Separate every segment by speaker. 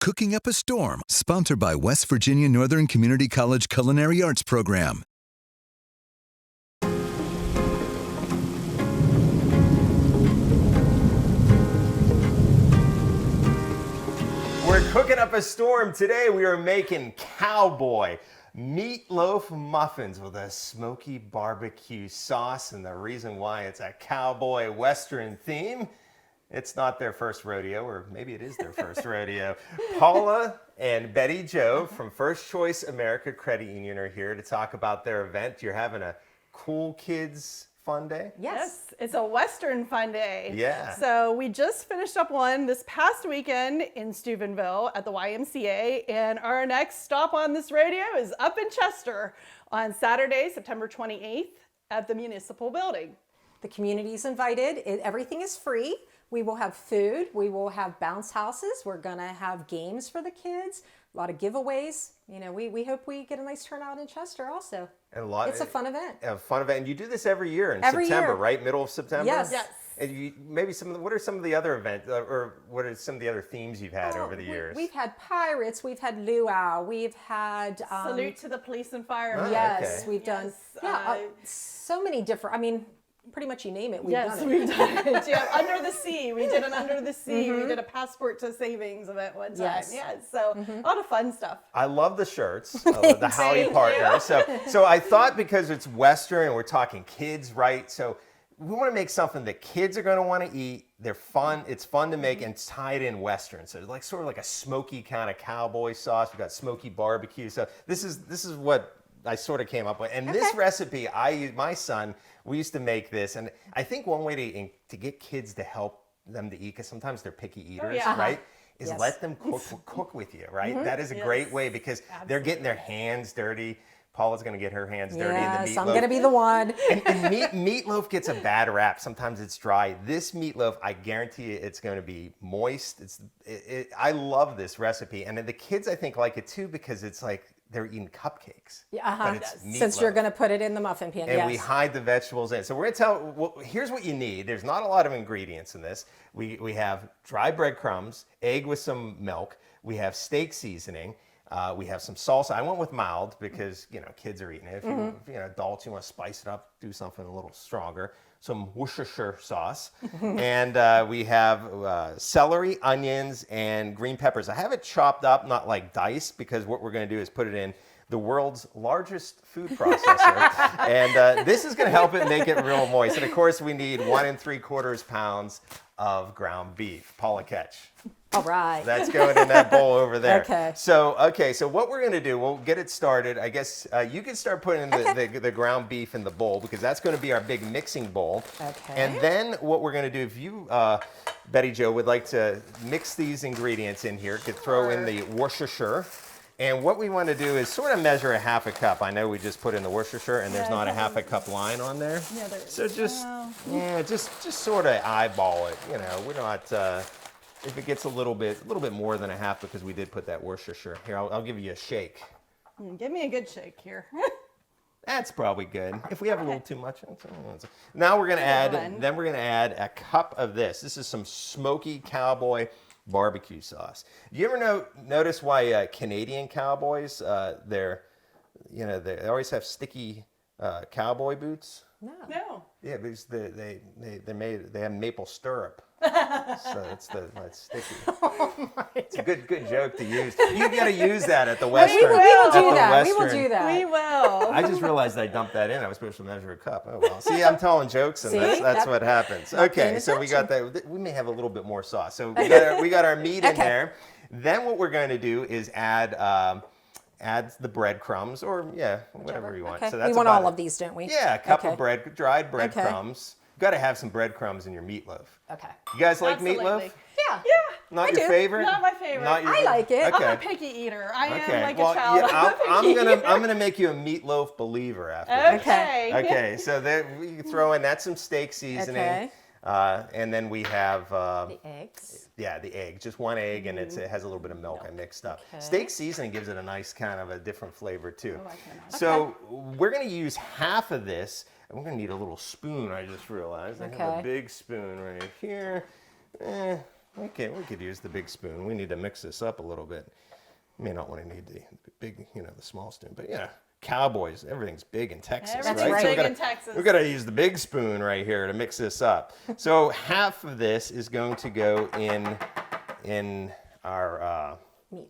Speaker 1: Cooking Up a Storm, sponsored by West Virginia Northern Community College Culinary Arts Program.
Speaker 2: We're cooking up a storm. Today we are making cowboy meatloaf muffins with a smoky barbecue sauce. And the reason why it's a cowboy western theme, it's not their first rodeo, or maybe it is their first rodeo. Paula and Betty Jo from First Choice America Credit Union are here to talk about their event. You're having a cool kids fun day?
Speaker 3: Yes, it's a Western fun day.
Speaker 2: Yeah.
Speaker 3: So we just finished up one this past weekend in Steubenville at the YMCA, and our next stop on this rodeo is up in Chester on Saturday, September 28th at the Municipal Building.
Speaker 4: The community's invited. Everything is free. We will have food. We will have bounce houses. We're going to have games for the kids. A lot of giveaways. You know, we hope we get a nice turnout in Chester also.
Speaker 2: And
Speaker 4: it's a fun event.
Speaker 2: A fun event. And you do this every year in
Speaker 4: Every
Speaker 2: September,
Speaker 4: year.
Speaker 2: right? Middle of September?
Speaker 4: Yes.
Speaker 2: And maybe what are some of the other events, or what are some of the other themes you've had over the years?
Speaker 4: We've had pirates. We've had luau. We've had...
Speaker 3: Salute to the police and fire.
Speaker 4: Yes,
Speaker 2: okay.
Speaker 4: we've done so many different... I mean, pretty much you name it, we've done it.
Speaker 3: We've done it. Yeah, Under the Sea. We did an Under the Sea. We did a Passport to Savings event one time.
Speaker 4: Yes.
Speaker 3: Yeah, so a lot of fun stuff.
Speaker 2: I love the shirts, the Howdy Partner. So I thought, because it's Western and we're talking kids, right? So we want to make something that kids are going to want to eat. They're fun. It's fun to make and tie it in Western. So like sort of like a smoky kind of cowboy sauce. We've got smoky barbecue. So this is what I sort of came up with. And this recipe, my son, we used to make this. And I think one way to get kids to help them to eat, because sometimes they're picky eaters, right? Is let them cook with you, right? That is a great way, because they're getting their hands dirty. Paula's going to get her hands dirty in the meatloaf.
Speaker 4: Yes, I'm going to be the one.
Speaker 2: and meatloaf gets a bad rap. Sometimes it's dry. This meatloaf, I guarantee you, it's going to be moist. I love this recipe. And the kids, I think, like it too, because it's like they're eating cupcakes. But it's meatloaf.
Speaker 4: Since you're going to put it in the muffin pan,
Speaker 2: And we hide the vegetables in. So we're going to here's what you need. There's not a lot of ingredients in this. We have dry breadcrumbs, egg with some milk. We have steak seasoning. We have some salsa. I went with mild because, kids are eating it. If you adults, you want to spice it up, do something a little stronger. Some Worcestershire sauce. And we have celery, onions, and green peppers. I have it chopped up, not like diced, because what we're going to do is put it in the world's largest food processor. And this is going to help it make it real moist. And of course, we need 1 3/4 pounds of ground beef. Paula, catch.
Speaker 4: All right.
Speaker 2: That's going in that bowl over there.
Speaker 4: Okay.
Speaker 2: So what we're going to do, we'll get it started. I guess you can start putting the ground beef in the bowl, because that's going to be our big mixing bowl.
Speaker 4: Okay.
Speaker 2: And then what we're going to do, if you, Betty Jo, would like to mix these ingredients in here, could throw in the Worcestershire. And what we want to do is sort of measure a 1/2 cup. I know we just put in the Worcestershire, and there's not a 1/2 cup line on there.
Speaker 3: Yeah, there is.
Speaker 2: So just sort of eyeball it. We're not. If it gets a little bit more than a half, because we did put that Worcestershire. Here, I'll give you a shake.
Speaker 3: Give me a good shake here.
Speaker 2: That's probably good. If we have a little too much. Now we're going to add a cup of this. This is some smoky cowboy barbecue sauce. Do you ever notice why Canadian cowboys, they always have sticky cowboy boots?
Speaker 3: No.
Speaker 2: Yeah, because they have maple syrup. So it's sticky.
Speaker 4: Oh my
Speaker 2: It's a good joke to use. You got to use that at the Western.
Speaker 4: We will do that.
Speaker 2: Western.
Speaker 4: We will do that.
Speaker 3: We will.
Speaker 2: I just realized I dumped that in. I was supposed to measure a cup. Oh well. See, I'm telling jokes, and that's what happens. Okay, so we got that. We may have a little bit more sauce. So we got our meat in there. Then what we're going to do is add the breadcrumbs, or whatever you want.
Speaker 4: Okay.
Speaker 2: So that's
Speaker 4: we want all of these, don't we?
Speaker 2: Yeah, a cup of dried breadcrumbs. You've got to have some breadcrumbs in your meatloaf.
Speaker 4: Okay.
Speaker 2: You guys like
Speaker 3: Absolutely.
Speaker 2: meatloaf?
Speaker 4: Yeah.
Speaker 2: Not your favorite?
Speaker 3: Not my favorite.
Speaker 4: I like it.
Speaker 2: Okay.
Speaker 3: I'm a picky eater. I am like
Speaker 2: well,
Speaker 3: a child.
Speaker 2: I'm gonna make you a meatloaf believer after this.
Speaker 3: Okay.
Speaker 2: Okay. So we throw in some steak seasoning.
Speaker 4: Okay.
Speaker 2: And then we have
Speaker 4: The eggs.
Speaker 2: Yeah, the egg, just one egg, and it has a little bit of milk I mixed up.
Speaker 4: Okay.
Speaker 2: Steak seasoning gives it a nice kind of a different flavor too.
Speaker 3: Oh, I cannot.
Speaker 2: So we're going to use half of this, and we're going to need a little spoon, I just realized. I have a big spoon right here. We could use the big spoon. We need to mix this up a little bit. You may not want to need the big, the small spoon, but yeah. Cowboys, everything's big in Texas,
Speaker 3: Everything's
Speaker 2: right?
Speaker 3: big
Speaker 2: So
Speaker 3: in Texas.
Speaker 2: we got to use the big spoon right here to mix this up. So half of this is going to go in our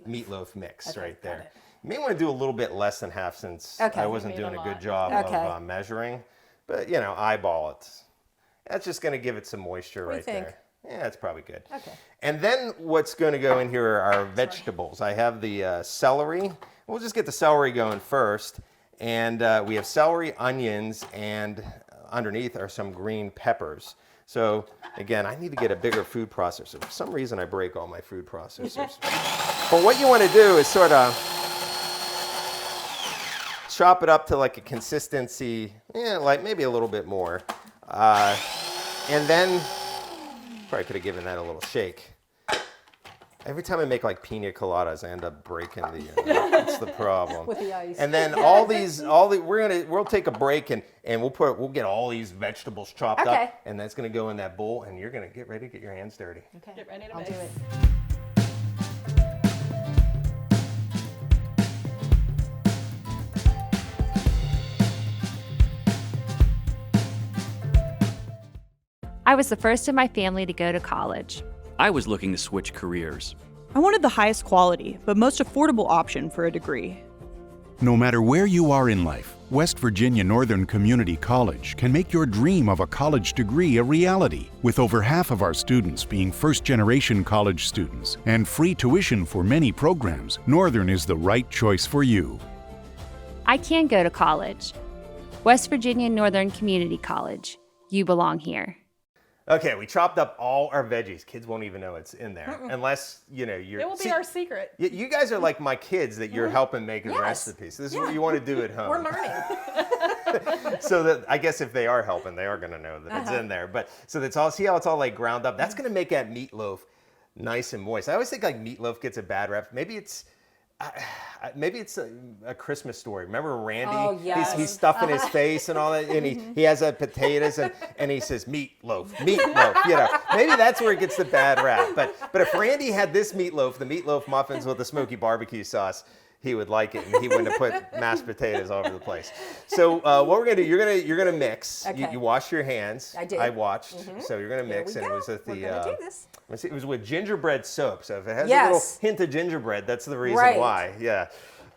Speaker 2: meatloaf mix right there. You may want to do a little bit less than half since I wasn't doing a good job of measuring, but eyeball it. That's just going to give it some moisture right there. Yeah, that's probably good. Okay. And then what's going to go in here are our vegetables. I have the celery. We'll just get the celery going first. And we have celery, onions, and underneath are some green peppers. So again, I need to get a bigger food processor. For some reason, I break all my food processors. But what you want to do is sort of chop it up to like a consistency, like maybe a little bit more. And then, probably could have given that a little shake. Every time I make like pina coladas, I end up breaking the. That's the problem.
Speaker 4: With the ice.
Speaker 2: And then we'll take a break and we'll get all these vegetables chopped up, and that's gonna go in that bowl, and you're gonna get ready to get your hands dirty.
Speaker 3: Okay. Get ready to
Speaker 4: I'll
Speaker 3: mix.
Speaker 4: do it.
Speaker 5: I was the first in my family to go to college.
Speaker 6: I was looking to switch careers.
Speaker 7: I wanted the highest quality, but most affordable option for a degree.
Speaker 8: No matter where you are in life, West Virginia Northern Community College can make your dream of a college degree a reality. With over half of our students being first-generation college students and free tuition for many programs, Northern is the right choice for you.
Speaker 5: I can go to college. West Virginia Northern Community College. You belong here.
Speaker 2: Okay, we chopped up all our veggies. Kids won't even know it's in there unless you're.
Speaker 3: It will be our secret.
Speaker 2: You guys are like my kids that you're helping making recipes. This is what you want to do at home.
Speaker 4: We're learning.
Speaker 2: So that I guess if they are helping, they are going to know that it's in there. But so that's all. See how it's all like ground up. That's going to make that meatloaf nice and moist. I always think like meatloaf gets a bad rep. Maybe it's a Christmas Story. Remember Randy?
Speaker 4: Oh, yes.
Speaker 2: He's stuffing his face and all that, and he has potatoes and he says meatloaf. Maybe that's where it gets the bad rap. But if Randy had this meatloaf, the meatloaf muffins with the smoky barbecue sauce, he would like it, and he wouldn't have put mashed potatoes all over the place. So what we're gonna do? You're gonna mix.
Speaker 4: Okay.
Speaker 2: You wash your hands.
Speaker 4: I did.
Speaker 2: I watched. So you're gonna mix,
Speaker 4: Here
Speaker 2: and
Speaker 4: we
Speaker 2: it was with
Speaker 4: go.
Speaker 2: the.
Speaker 4: We're gonna do this.
Speaker 2: It was with gingerbread soap. So if it has a
Speaker 4: Yes.
Speaker 2: little hint of gingerbread, that's the reason
Speaker 4: Right.
Speaker 2: why. Yeah.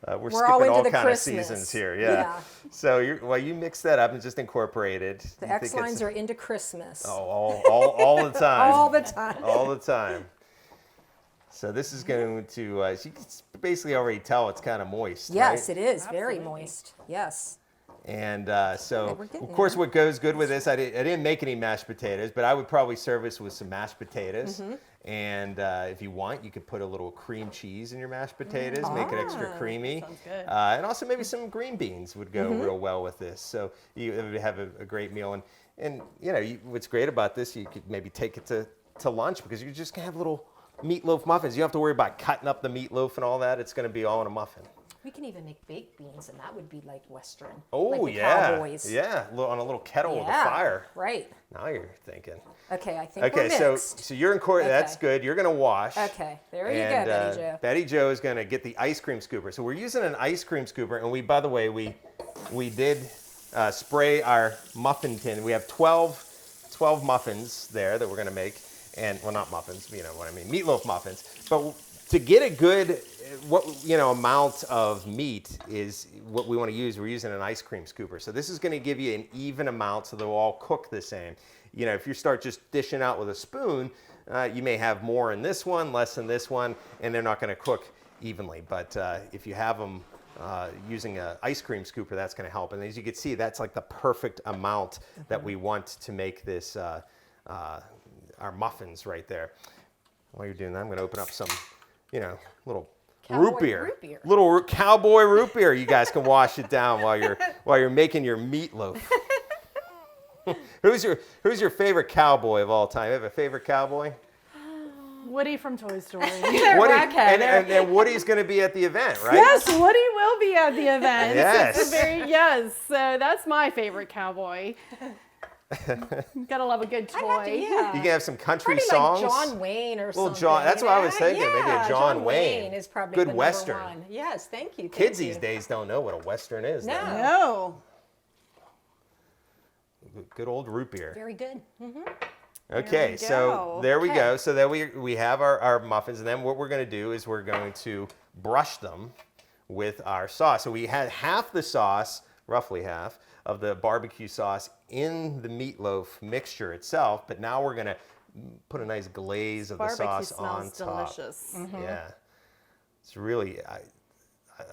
Speaker 2: We're
Speaker 4: We're all
Speaker 2: skipping
Speaker 4: into
Speaker 2: all
Speaker 4: the
Speaker 2: kind
Speaker 4: Christmas.
Speaker 2: of seasons here. Yeah. So you mix that up and just incorporate it.
Speaker 4: The Oechsleins are into Christmas.
Speaker 2: all the time.
Speaker 4: All the time.
Speaker 2: All the time. So this is going to, you can basically already tell it's kind of moist.
Speaker 4: Yes,
Speaker 2: right?
Speaker 4: it is. Very moist. Yes.
Speaker 2: And so,
Speaker 4: we're getting
Speaker 2: of course, what goes good with this, I didn't make any mashed potatoes, but I would probably serve this with some mashed potatoes. And if you want, you could put a little cream cheese in your mashed potatoes, make it extra creamy.
Speaker 3: Sounds good.
Speaker 2: And also maybe some green beans would go real well with this. So you would have a great meal. And what's great about this, you could maybe take it to lunch because you're just going to have little meatloaf muffins. You don't have to worry about cutting up the meatloaf and all that. It's going to be all in a muffin.
Speaker 4: We can even make baked beans, and that would be like Western.
Speaker 2: Oh,
Speaker 4: like the
Speaker 2: yeah.
Speaker 4: Cowboys.
Speaker 2: Yeah, on a little kettle with a fire.
Speaker 4: Right.
Speaker 2: Now you're thinking.
Speaker 4: Okay, I think we're
Speaker 2: so
Speaker 4: mixed.
Speaker 2: you're in court. That's good. You're going to wash.
Speaker 4: Okay, there you
Speaker 2: And,
Speaker 4: go, Betty Jo.
Speaker 2: Betty Jo is going to get the ice cream scooper. So we're using an ice cream scooper, and by the way, we did spray our muffin tin. We have 12 muffins there that we're going to make. And well, not muffins, you know what I mean, meatloaf muffins. But to get a good, amount of meat is what we want to use. We're using an ice cream scooper. So this is going to give you an even amount, so they'll all cook the same. If you start just dishing out with a spoon, you may have more in this one, less in this one, and they're not going to cook evenly. But if you have them using an ice cream scooper, that's going to help. And as you can see, that's like the perfect amount that we want to make this. Our muffins right there. While you're doing that, I'm going to open up some, little root beer. Little cowboy root beer. You guys can wash it down while you're making your meatloaf. Who's your favorite cowboy of all time? You have a favorite cowboy?
Speaker 3: Woody from Toy Story.
Speaker 2: Woody, and Woody's going to be at the event, right?
Speaker 3: Yes, Woody will be at the event.
Speaker 2: Yes.
Speaker 3: So that's my favorite cowboy. You gotta love a good toy.
Speaker 4: I have to, yeah.
Speaker 2: You can have some country
Speaker 4: Probably
Speaker 2: songs.
Speaker 4: like John Wayne or
Speaker 2: Well,
Speaker 4: something.
Speaker 2: John, that's
Speaker 4: you
Speaker 2: what I
Speaker 4: know?
Speaker 2: was thinking. Maybe a John Wayne.
Speaker 4: Is probably
Speaker 2: Good
Speaker 4: the
Speaker 2: Western.
Speaker 4: number one. Yes, thank you.
Speaker 2: Kids these days don't know what a Western is.
Speaker 4: No.
Speaker 2: though.
Speaker 3: No.
Speaker 2: Good old root beer.
Speaker 4: Very good.
Speaker 2: Okay,
Speaker 3: There we
Speaker 2: so
Speaker 3: go.
Speaker 2: there we go. So then we have our muffins, and then what we're going to do is we're going to brush them with our sauce. So we had half the sauce, roughly half, of the barbecue sauce in the meatloaf mixture itself, but now we're going to put a nice glaze of the
Speaker 3: Barbecue
Speaker 2: sauce on
Speaker 3: smells
Speaker 2: top.
Speaker 3: delicious.
Speaker 2: Yeah, it's really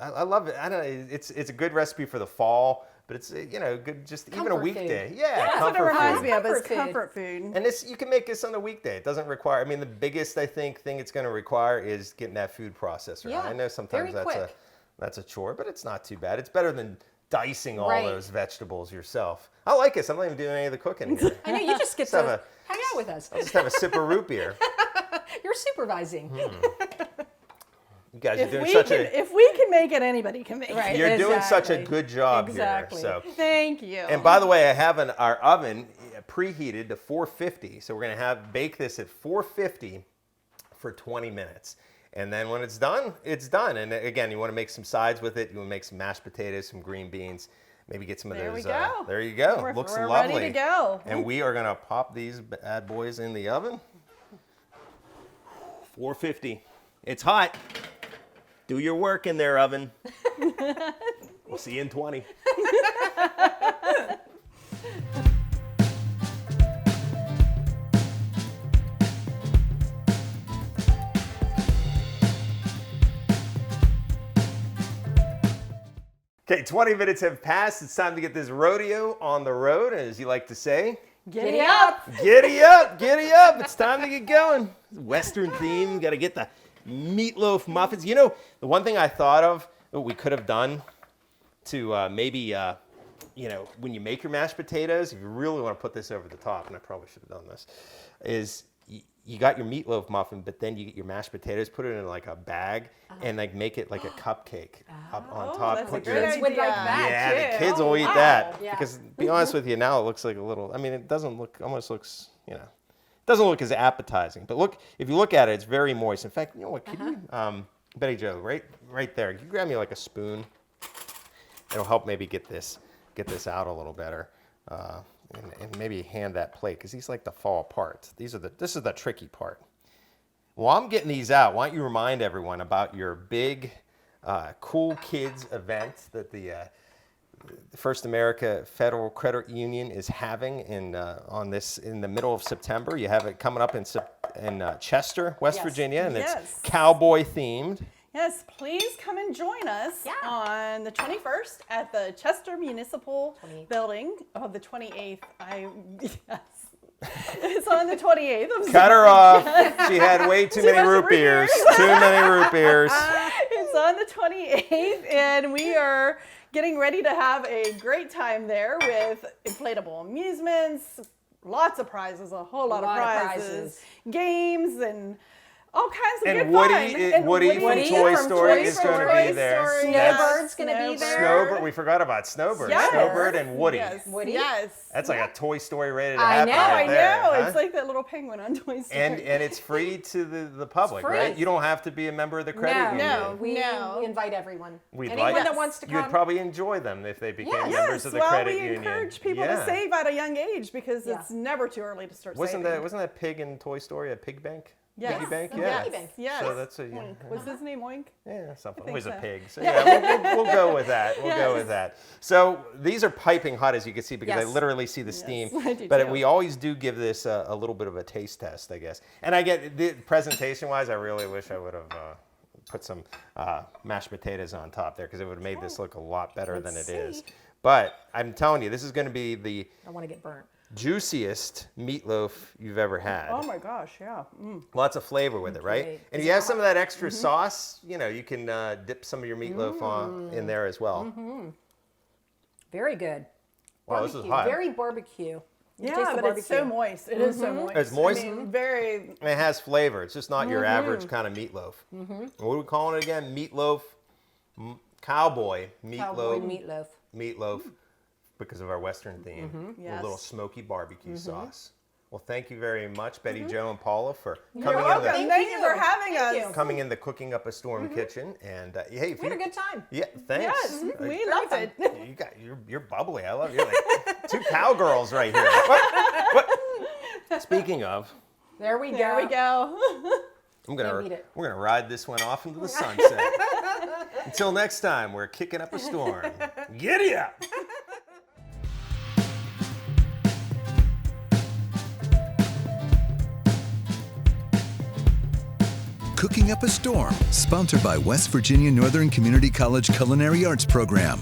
Speaker 2: I love it. I don't know. It's a good recipe for the fall. But it's good just even a
Speaker 4: Comfort
Speaker 2: weekday.
Speaker 4: food.
Speaker 2: Yeah,
Speaker 3: That's what it
Speaker 2: comfort
Speaker 3: reminds
Speaker 2: food.
Speaker 3: me of. Is
Speaker 4: Comfort food.
Speaker 3: comfort food.
Speaker 2: And this you can make this on a weekday. It doesn't require. I mean, the biggest thing it's going to require is getting that food processor.
Speaker 4: Yeah,
Speaker 2: I know sometimes
Speaker 4: very quick.
Speaker 2: that's a chore, but it's not too bad. It's better than dicing all
Speaker 4: Right.
Speaker 2: those vegetables yourself. I like it. So I'm not even doing any of the cooking here.
Speaker 4: I know you just get
Speaker 2: Just have
Speaker 4: to hang out with us.
Speaker 2: I'll just have a sip of root beer.
Speaker 4: You're supervising.
Speaker 2: You guys are
Speaker 3: If
Speaker 2: doing
Speaker 3: we,
Speaker 2: such
Speaker 3: can,
Speaker 2: a
Speaker 3: if we can make it, anybody can make
Speaker 4: Right.
Speaker 3: it.
Speaker 2: you're doing such a
Speaker 4: Exactly.
Speaker 2: good job
Speaker 4: Exactly.
Speaker 2: here. So.
Speaker 3: Thank you.
Speaker 2: And by the way, I have our oven preheated to 450. So we're going to bake this at 450 for 20 minutes. And then when it's done, it's done. And again, you want to make some sides with it. You want to make some mashed potatoes, some green beans, maybe get some of
Speaker 3: There
Speaker 2: those.
Speaker 3: we go.
Speaker 2: There you go.
Speaker 3: We're-
Speaker 2: Looks
Speaker 3: we're
Speaker 2: lovely.
Speaker 3: ready to go.
Speaker 2: And we are going to pop these bad boys in the oven. 450. It's hot. Do your work in there, oven. We'll see you in 20. Okay, 20 minutes have passed. It's time to get this rodeo on the road, as you like to say.
Speaker 3: Giddy up.
Speaker 2: Giddy up, giddy up. It's time to get going. Western theme. Got to get the meatloaf muffins. You know, the one thing I thought of what we could have done to maybe, when you make your mashed potatoes, if you really want to put this over the top, and I probably should have done this, is you got your meatloaf muffin, but then you get your mashed potatoes, put it in like a bag, and like make it like a cupcake up on top.
Speaker 3: that's a
Speaker 2: Put
Speaker 3: great
Speaker 2: your-
Speaker 3: idea.
Speaker 4: Would like that
Speaker 2: yeah,
Speaker 4: too.
Speaker 2: the kids will
Speaker 4: Oh,
Speaker 2: eat
Speaker 4: wow.
Speaker 2: that.
Speaker 4: Yeah.
Speaker 2: Because to be honest with you, now it looks like a little, I mean, it doesn't look, almost looks, doesn't look as appetizing. But look, if you look at it, it's very moist. In fact, you know what, could you, Betty Jo, right there, can you grab me like a spoon? It'll help maybe get this out a little better. And maybe hand that plate, because these like to fall apart. This is the tricky part. While I'm getting these out, why don't you remind everyone about your big Cool Kids event that the First America Federal Credit Union is having in the middle of September. You have it coming up in Chester, West
Speaker 4: Yes.
Speaker 2: Virginia, and
Speaker 3: Yes.
Speaker 2: it's cowboy themed.
Speaker 3: Yes, please come and join us on the 21st at the Chester Municipal Building. Oh, the 28th. Yes. It's on the 28th.
Speaker 2: Cut her off. She had way too many root beers. Too many root beers.
Speaker 3: It's on the 28th, and we are getting ready to have a great time there with inflatable amusements, lots of prizes, a whole lot of prizes, games, and all kinds of
Speaker 2: And
Speaker 3: good
Speaker 2: Woody,
Speaker 3: fun.
Speaker 2: and Woody from Toy Story is going to be there.
Speaker 4: Snowbird's going to be there.
Speaker 2: Snowbird, we forgot about Snowbird.
Speaker 3: Yes.
Speaker 2: Snowbird and Woody.
Speaker 3: Yes.
Speaker 4: Woody?
Speaker 3: Yes.
Speaker 2: That's like a Toy Story rated to
Speaker 4: I
Speaker 2: happen
Speaker 4: know,
Speaker 2: right
Speaker 3: I know.
Speaker 2: there, huh?
Speaker 3: It's like that little penguin on Toy Story.
Speaker 2: And it's free to the public,
Speaker 4: free.
Speaker 2: right? You don't have to be a member of the credit union.
Speaker 3: No.
Speaker 4: We invite everyone.
Speaker 2: We'd
Speaker 4: Anyone
Speaker 2: like-
Speaker 4: that wants to come.
Speaker 2: You'd probably enjoy them if they became
Speaker 4: Yes.
Speaker 2: members of the
Speaker 3: well,
Speaker 2: credit
Speaker 3: we
Speaker 2: union.
Speaker 3: encourage people to save at a young age because it's never too early to start
Speaker 2: Wasn't
Speaker 3: saving.
Speaker 2: that pig in Toy Story a pig bank?
Speaker 3: Yes.
Speaker 2: Piggy bank?
Speaker 4: a
Speaker 2: Yeah.
Speaker 4: piggy bank.
Speaker 3: Yes.
Speaker 2: So that's a
Speaker 3: Oink. Was his name Oink?
Speaker 2: yeah, something.
Speaker 3: think
Speaker 2: Always a
Speaker 3: so.
Speaker 2: pig. So yeah, we'll go with that. We'll go with that. So these are piping hot, as you can see, because I
Speaker 4: Yes.
Speaker 2: literally see the steam.
Speaker 3: I do
Speaker 2: But
Speaker 3: too.
Speaker 2: we always do give this a little bit of a taste test, I guess. And I get the presentation-wise, I really wish I would have put some mashed potatoes on top there, because it would have made this look a lot better than it is. But I'm telling you, this is going to be the
Speaker 4: I want to get burnt.
Speaker 2: juiciest meatloaf you've ever had.
Speaker 3: Oh my gosh, yeah. Mm.
Speaker 2: Lots of flavor with it, right?
Speaker 4: Great.
Speaker 2: And if you have some of that extra sauce, you can dip some of your meatloaf in there as well.
Speaker 4: Very good.
Speaker 2: Wow, this is
Speaker 4: Barbecue,
Speaker 2: hot.
Speaker 4: Very barbecue. You taste
Speaker 3: Yeah,
Speaker 4: the
Speaker 3: but it's so
Speaker 4: barbecue.
Speaker 3: moist. It is so moist.
Speaker 2: It's moist?
Speaker 3: I mean, very.
Speaker 2: And it has flavor. It's just not your average kind of meatloaf. And what are we calling it again? Meatloaf, cowboy meatloaf,
Speaker 4: Cowboy meatloaf.
Speaker 2: meatloaf because of our Western theme. A
Speaker 3: Yes.
Speaker 2: little smoky barbecue sauce. Well, thank you very much, Betty Jo and Paula, for
Speaker 3: You're
Speaker 2: coming
Speaker 3: welcome.
Speaker 2: in
Speaker 3: Thank you for having
Speaker 4: Thank
Speaker 3: us.
Speaker 4: you.
Speaker 2: coming in the Cooking Up a Storm kitchen. And hey, if
Speaker 4: We had a good time.
Speaker 2: Yeah, thanks.
Speaker 3: Yes, we loved it.
Speaker 2: You're bubbly. I love you. Like 2 cowgirls right here. What? Speaking of,
Speaker 4: There we go.
Speaker 3: There we go.
Speaker 2: we're gonna ride this one off into the sunset. Until next time, we're kicking up a storm. Giddy up!
Speaker 1: Cooking Up a Storm, sponsored by West Virginia Northern Community College Culinary Arts Program.